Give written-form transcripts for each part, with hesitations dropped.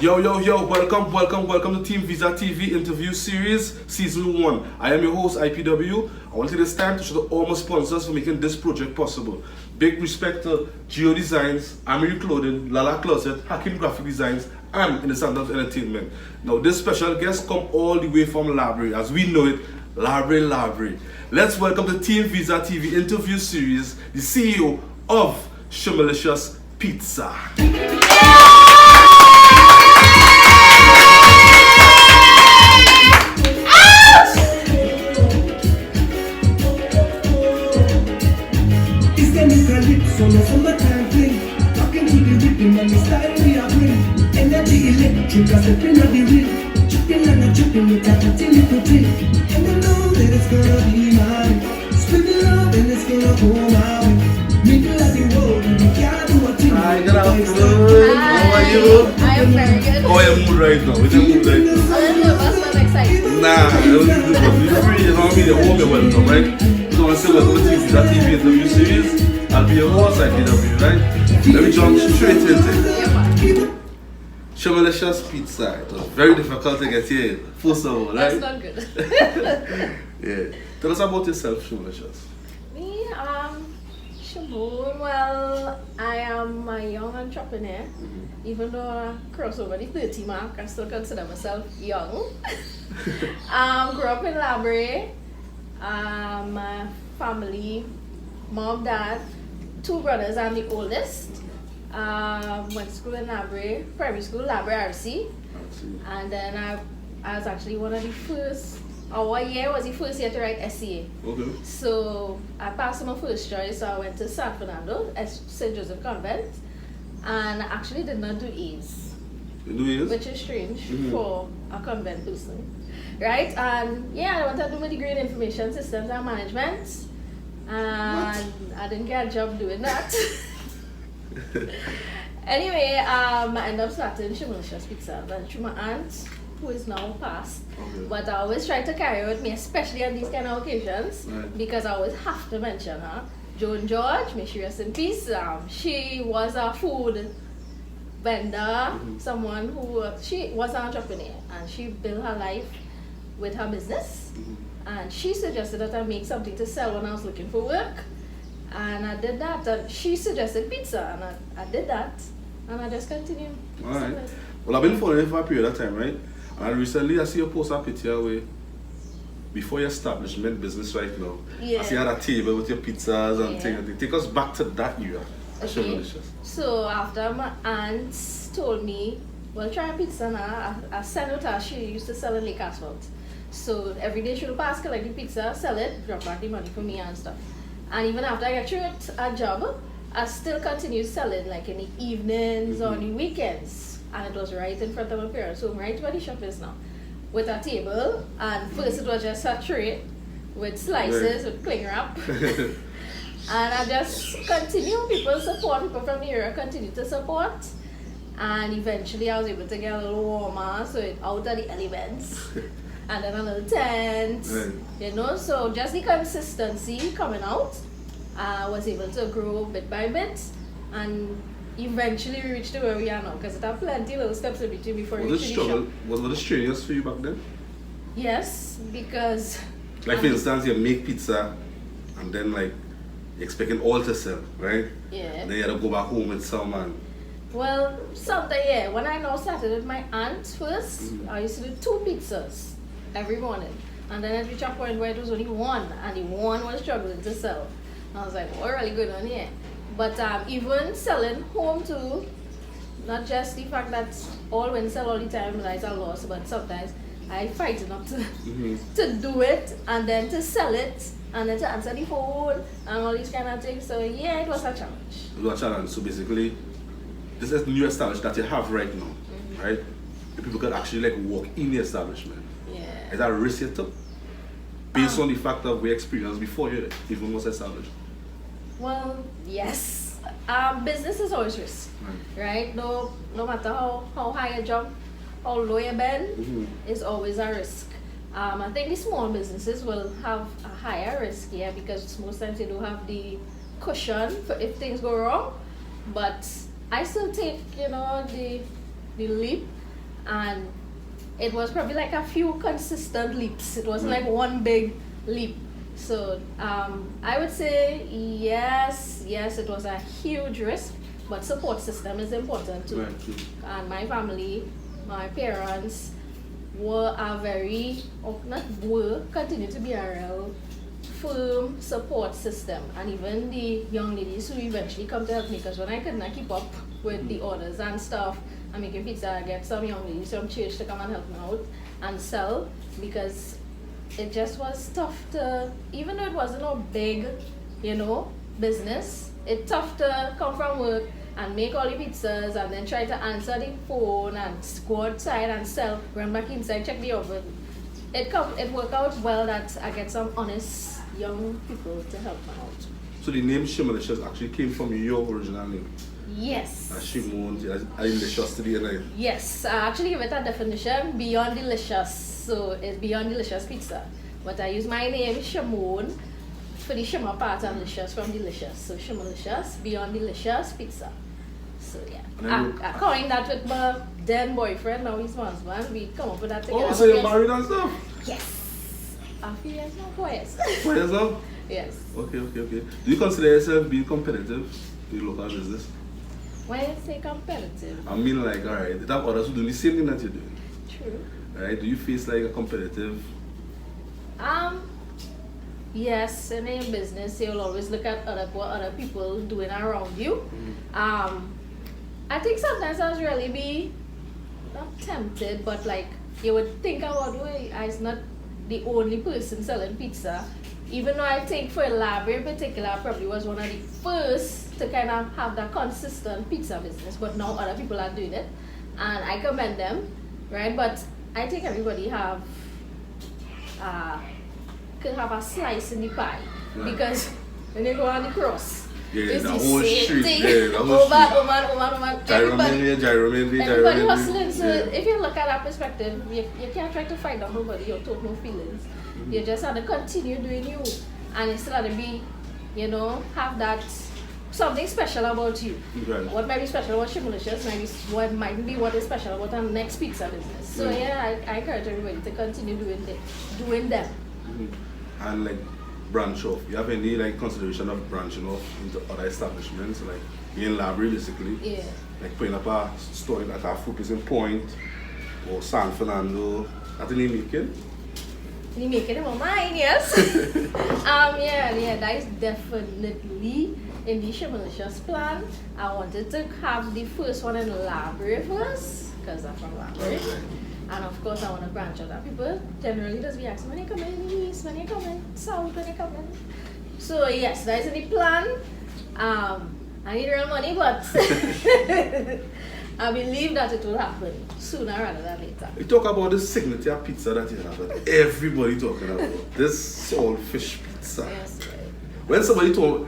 Yo, welcome to Team Visa TV interview series, season 1. I am your host, IPW. I want to take this time to shout out all my sponsors for making this project possible. Big respect to Geo Designs, Amiri Clothing, Lala Closet, Hakim Graphic Designs, and In the Standards Entertainment. Now, this special guest come all the way from Library, as we know it, Library. Let's welcome to Team Visa TV interview series, the CEO of Shimmerlicious Pizza. So no summertime fling, talking to the rhythm and the style we are bring. Energy electric, I step in at the ring, chipping and a chipping with a little thing. And I know that it's gonna be mine. Spread the love and it's gonna go my way. Middle of the road and we can't do a thing. Hi, good afternoon. How are you? I am very good. Oh, I'm mood right now. It's a mood right now. A little nervous, but I'm excited. Nah, don't do this. Be free. You know what I mean? You're home, you're welcome, right? So I say welcome to Team Visa TV interview series. I'll be your host, IPW, right? Let me jump straight into it. Shimmerlicious Pizza. It was very difficult to get here, first of all, right? That's not good. Yeah. Tell us about yourself, Shimmerlicious. Me, Shaboon, well, I am a young entrepreneur. Even though I cross over the 30 mark, I still consider myself young. Grew up in Library. My family, mom, dad, 2 brothers. I'm the oldest. Went to school in Library, primary school, Library RC. And then I was actually one of the first, our year was the first year to write SCA. Okay. So I passed my first choice, so I went to San Fernando at St. Joseph Convent. And I actually did not do A's. You do A's? Which is strange for a convent person. Right? And yeah, I wanted to do my degree in information systems and management. And I didn't get a job doing that. Anyway, I ended up starting Shimmerlicious Pizza. But through my aunt, who is now passed. Okay. But I always try to carry her with me, especially on these kind of occasions, Right. because I always have to mention her. Joan George, may she rest in peace. She was a food vendor, someone who, she was an entrepreneur, and she built her life with her business. And she suggested that I make something to sell when I was looking for work. And I did that. And she suggested pizza, and I did that. And I just continued. Alright. Well, I've been following you for a period of time, right? And recently I see you post a picture where before your establishment business right now. Yeah. I see you had a table with your pizzas and Yeah. things. Take us back to that era. Okay. Shimmerlicious. So after my aunt told me, well, try pizza now, I sent her to her. She used to sell in Lake Asphalt. So every day she would pass, collect the pizza, sell it, drop back the money for me and stuff. And even after I got through it, a job, I still continued selling like in the evenings or on the weekends. And it was right in front of my parents' home, right where the shop is now. With a table, and first it was just a tray with slices, with cling wrap. And I just continue, people support, people from the area continue to support. And eventually I was able to get a little warmer, so it out of the elements. And then a little tent, you know, so just the consistency coming out, I was able to grow bit by bit, and eventually we reached to where we are now, because it had plenty of little steps in between before we Was reached it the struggle? shop. Was it strenuous for you back then? Yes, because... Like for instance, you make pizza and then like you're expecting all to sell, right? Yeah. And then you had to go back home with some and Well, something, yeah. When I now started with my aunt first, I used to do 2 pizzas every morning. And then it reached a point where it was only 1, and the 1 was struggling to sell. And I was like, what really good on here? But even selling home too, not just the fact that all when sell all the time, that's a loss, but sometimes I fight enough to do it, and then to sell it, and then to answer the phone, and all these kind of things. So yeah, it was a challenge. it was a challenge. So basically, this is the new establishment that you have right now, right? The people could actually like walk in the establishment. Yeah. Is that a risk you took? Based on the fact of we experienced before you even was established. Well, yes. Business is always risk, right? No matter how high you jump, how low you bend, it's always a risk. I think the small businesses will have a higher risk, yeah, because most times they don't have the cushion for if things go wrong. But I still take, the leap and it was probably like a few consistent leaps. It wasn't like one big leap. So I would say yes, it was a huge risk, but support system is important too. Right, true. And my family, my parents continue to be a real firm support system, and even the young ladies who eventually come to help me, because when I could not keep up with the orders and stuff, I'm making pizza, I get some young ladies from church to come and help me out and sell, because it just was tough to, even though it wasn't a big, business, it's tough to come from work and make all the pizzas and then try to answer the phone and go outside and sell, run back inside, check the oven. It worked out well that I get some honest young people to help me out. So the name Shimmerlicious actually came from your original name? Yes. Shimon, delicious to the end. Yes, I actually give it a definition, beyond delicious. So it's beyond delicious pizza. But I use my name, Shimon, for the shimmer part and licious from delicious. So Shimmerlicious, beyond delicious pizza. So yeah. I coined that with my then boyfriend, now he's my husband. We come up with that together. Oh, so you're married and stuff? Yes. A few years now, 4 years. 4 years now? Yes. Okay. Do you consider yourself being competitive in your local business? When you say competitive? I mean, like, alright, you have others who do the same thing that you're doing. True. Alright, do you face like a competitive? Yes, in a business, you'll always look at what other people doing around you. I think sometimes I'll really be not tempted, but like you would think about, I'm not the only person selling pizza. Even though I think for Labra in particular, probably was one of the first to kind of have that consistent pizza business, but now other people are doing it, and I commend them, right? But I think everybody could have a slice in the pie, right? Because when you go on the cross, it's the whole same street, thing. the whole Everybody hustling. So if you look at that perspective, you can't try to fight on nobody or talk no feelings. You just have to continue doing you, and you still have to be, have that something special about you. Right. What might be special about Shimmerlicious might be what is special about our next pizza business. So I encourage everybody to continue doing them. And like branch off. You have any like consideration of branching off into other establishments, like in Labra basically? Yeah. Like putting up a store like a Food in Point or San Fernando. That any making? You making it on mine, yes. Yeah, that is definitely in the Shimmerlicious plan. I wanted to have the first one in Labra first, because I'm from Labra. Okay. And of course, I want to branch out. People generally just be asking, when you come in east, when you come in south, when you come in. So yes, that is in the plan. I need real money, but I believe that it will happen sooner rather than later. You talk about this signature pizza that you have that everybody talking about. This saltfish pizza. Yes, right. When somebody told me,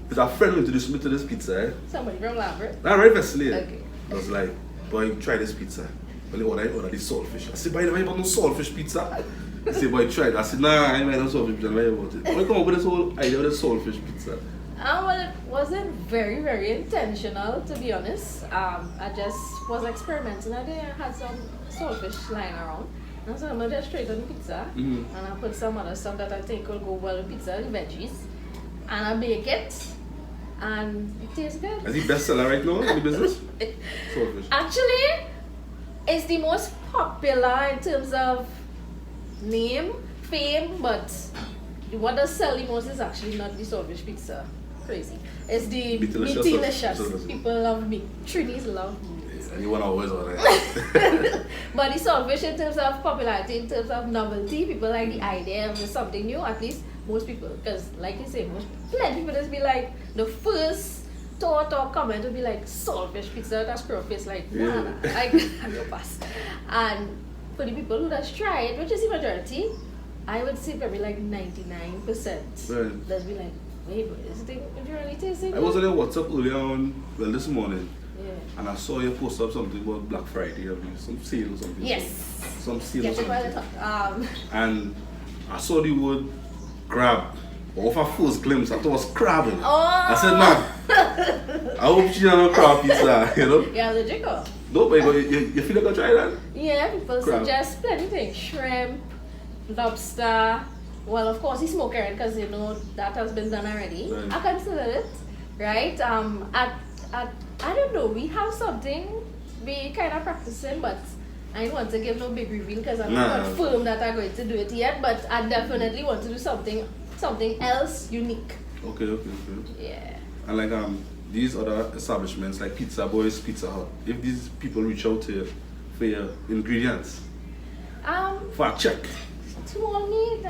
there's a friend who introduced me to this pizza, Somebody from Labra. Not right, Wesley. Okay. I was like, boy, try this pizza. When they order this saltfish. I said, by the way, about no saltfish pizza. He said, boy, try it. I said, nah, I ain't no saltfish pizza. Why about it? When you come up with this whole idea of the saltfish pizza? Well, it wasn't very, very intentional, to be honest. I just was experimenting. I had some saltfish lying around. And so I'm going to just straight on the pizza. And I put some other stuff that I think will go well with pizza, the veggies. And I bake it. And it tastes good. Is he bestseller right now in the business? Saltfish. Actually, it's the most popular in terms of name, fame, but what does sell the most is actually not the saltfish pizza. Crazy. It's the Meaty-licious. People love meat. Trinis love meat. And you want to always order. But the saltfish, in terms of popularity, in terms of novelty, people like the idea of something new. At least most people, because like you say, plenty people just be like, the first thought or comment would be like, saltfish pizza, that's profits, like, nah, I go pass. And for the people who just try it, which is the majority, I would say probably like 99%. Right. Just be like, wait, but is it really tasting good? I was on your WhatsApp earlier on, this morning. Yeah. And I saw you post up something about Black Friday, some sale or something. Yes. Some sale or Get it while something. it's hot. And I saw the word crab. Off a first glimpse, I thought it was crabbing. Oh. I said, nah. I hope she not crab pizza, Yeah, allergic. No, but you feel like I try that? Yeah, people Crab. suggest plenty things. Shrimp, lobster. Well, of course, the smoke herring, because you know that has been done already. Right. I consider it, right? I don't know. We have something we kind of practicing, but I don't want to give no big reveal because I'm not confirmed that I'm going to do it yet. But I definitely want to do something else unique. Okay. Yeah. And like these other establishments like Pizza Boys, Pizza Hut, if these people reach out to you for your ingredients, for a check. Small need.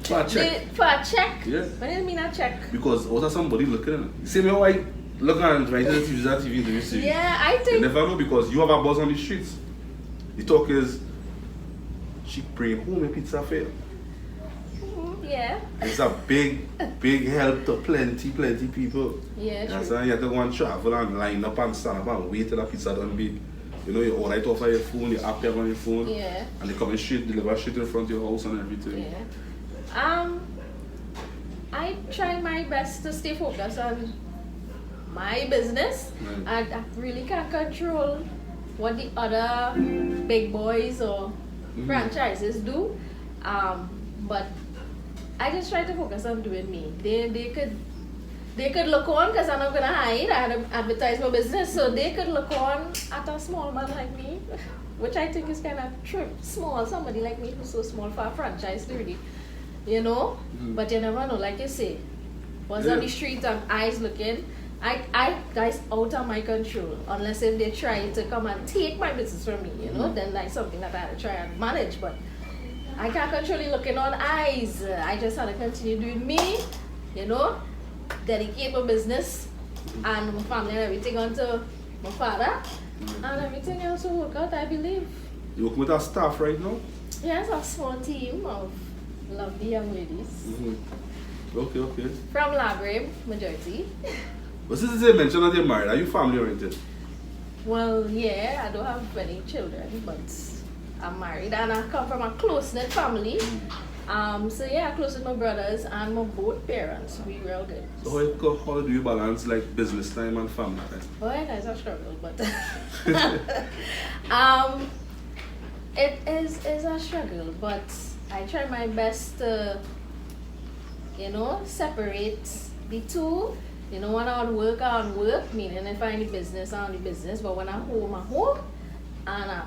For a check. For a check? Yeah. What do you mean a check? Because what are somebody looking at it? See me how I look at it right in the TV interview series. Yeah, I You think. never know because you have a buzz on the streets. The talk is she bring home a pizza for you. Yeah. It's a big help to plenty people. Yeah, true. So you have to go and travel and line up and stand up and wait till the pizza done big. You know, you order it off of your phone, you app it on your phone, Yeah. and they come and deliver straight in front of your house and everything. Yeah. I try my best to stay focused on my business. Right. I really can't control what the other big boys or franchises do. But I just try to focus on doing me. They could look on because I'm not gonna hide. I had to advertise my business, so they could look on at a small man like me, which I think is kind of small. Somebody like me who's so small for a franchise, really, you know. But you never know. Like you say, was on the street and eyes looking. I guys out of my control unless if they try to come and take my business from me, you know. Then like something that I had to try and manage, but I can't control it looking on eyes. I just had to continue doing me, you know, dedicate my business and my family and everything onto my father, and everything else will work out, I believe. You working with our staff right now? Yes, a small team of lovely young ladies Okay. from Labre, majority. But since they mentioned that you're married, are you family oriented? Well, yeah, I don't have any children, but I'm married and I come from a close-knit family. So yeah, close with my brothers and my both parents. We real good. So how do you balance like business time and family time? Well, it's a struggle, but it is a struggle. But I try my best to, you know, separate the two. You know, when I'm on work, meaning if I'm in the business, I'm in the business. But when I'm home, and I'm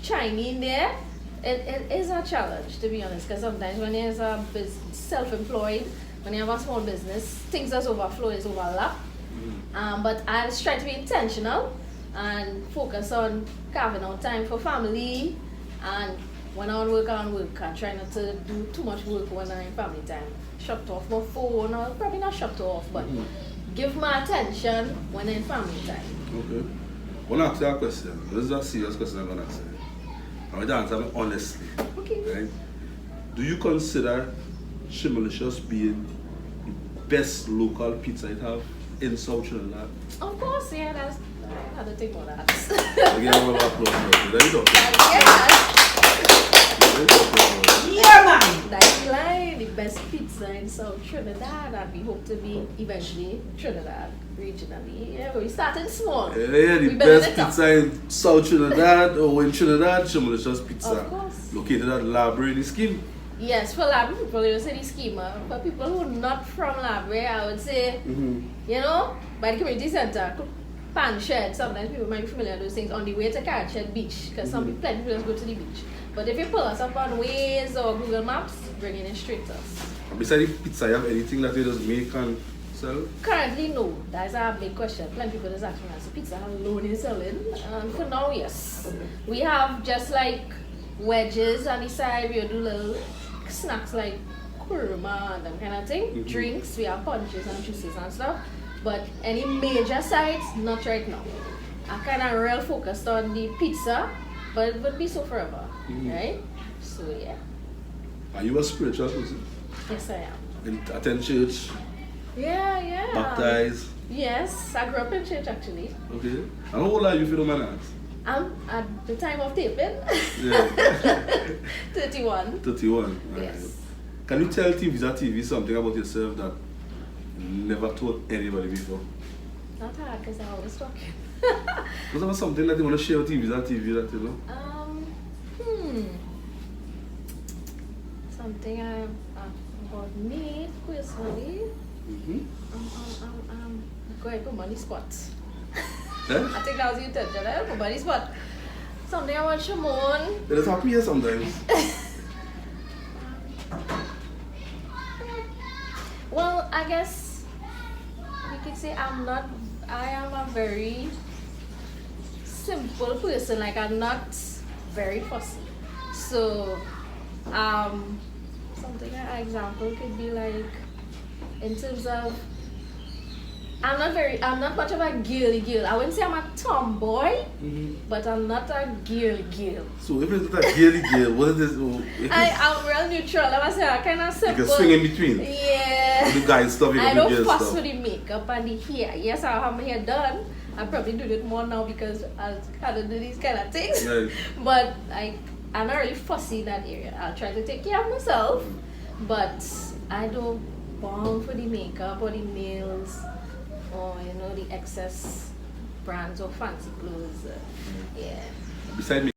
chiming in there, it is a challenge, to be honest, because sometimes when you're self-employed, when you have a small business, things just overflow, is overlap. But I just try to be intentional and focus on carving out time for family, and when I work, I try not to do too much work when I'm in family time. Shut off my phone, or probably not shut off, but give my attention when I'm in family time. Okay. I want to ask you a question. This is a serious question I'm going to ask you. I want to answer it honestly. Okay. Right? Do you consider Shimmerlicious being the best local pizza you have in South Trinidad? Of course, yeah, that's I had to think about that. Again, I want to applause. There you go. Yeah, man! That's like the best pizza in South Trinidad, and we hope to be eventually Trinidad regionally. Yeah, we started small. Yeah, the best pizza in South Trinidad or in Trinidad, Shimmerlicious Pizza. Of course. Located at Labre in the scheme. Yes, for Labre people, you say the schema. For people who are not from Labre, I would say, you know, by the community center, Pan Shed, sometimes people might be familiar with those things, on the way to Carrot Shed Beach, because plenty people just go to the beach. But if you pull us up on Waze or Google Maps, bringing it straight to us. Besides the pizza, you have anything that you just make and sell? Currently, no. That's a big question. Plenty people just ask me, so pizza, how alone is selling? For now, yes. We have just like wedges on the side, we do little snacks like kurma and that kind of thing. Drinks, we have punches and juices and stuff. But any major sides, not right now. I kind of real focused on the pizza, but it would be so forever, right? So yeah. Are you a spiritual person? Yes, I am. Attend church? Yeah. Baptized? Yes, I grew up in church actually. Okay. And how old are you if you don't mind ask? I'm at the time of taping. Yeah. 31. 31. Yes. Right. Can you tell Team Visa TV something about yourself that you never told anybody before? Not hard because I always talking. Was there something that you want to share with TV that you know? Something about me personally. Going for money spots. I think that was you touched on for money spot. Something I want Shimon. It is happy here sometimes. Well, I guess we could say I am a very simple person, like I'm not very fussy. So, something an example could be like, in terms of, I'm not much of a girly girl. I wouldn't say I'm a tomboy, but I'm not a girly girl. So if it's not a girly girl, what is this? I'm real neutral. I say I kind of simple. You can swing in between. Yeah. The guy stuff, you I do don't girl fuss stuff. with the makeup and the hair. Yes, I have my hair done. I probably do it more now because I kind of do these kind of things. Right. But I'm not really fussy in that area. I'll try to take care of myself, but I don't bomb for the makeup or the nails or the excess brands or fancy clothes. Yeah. Beside me.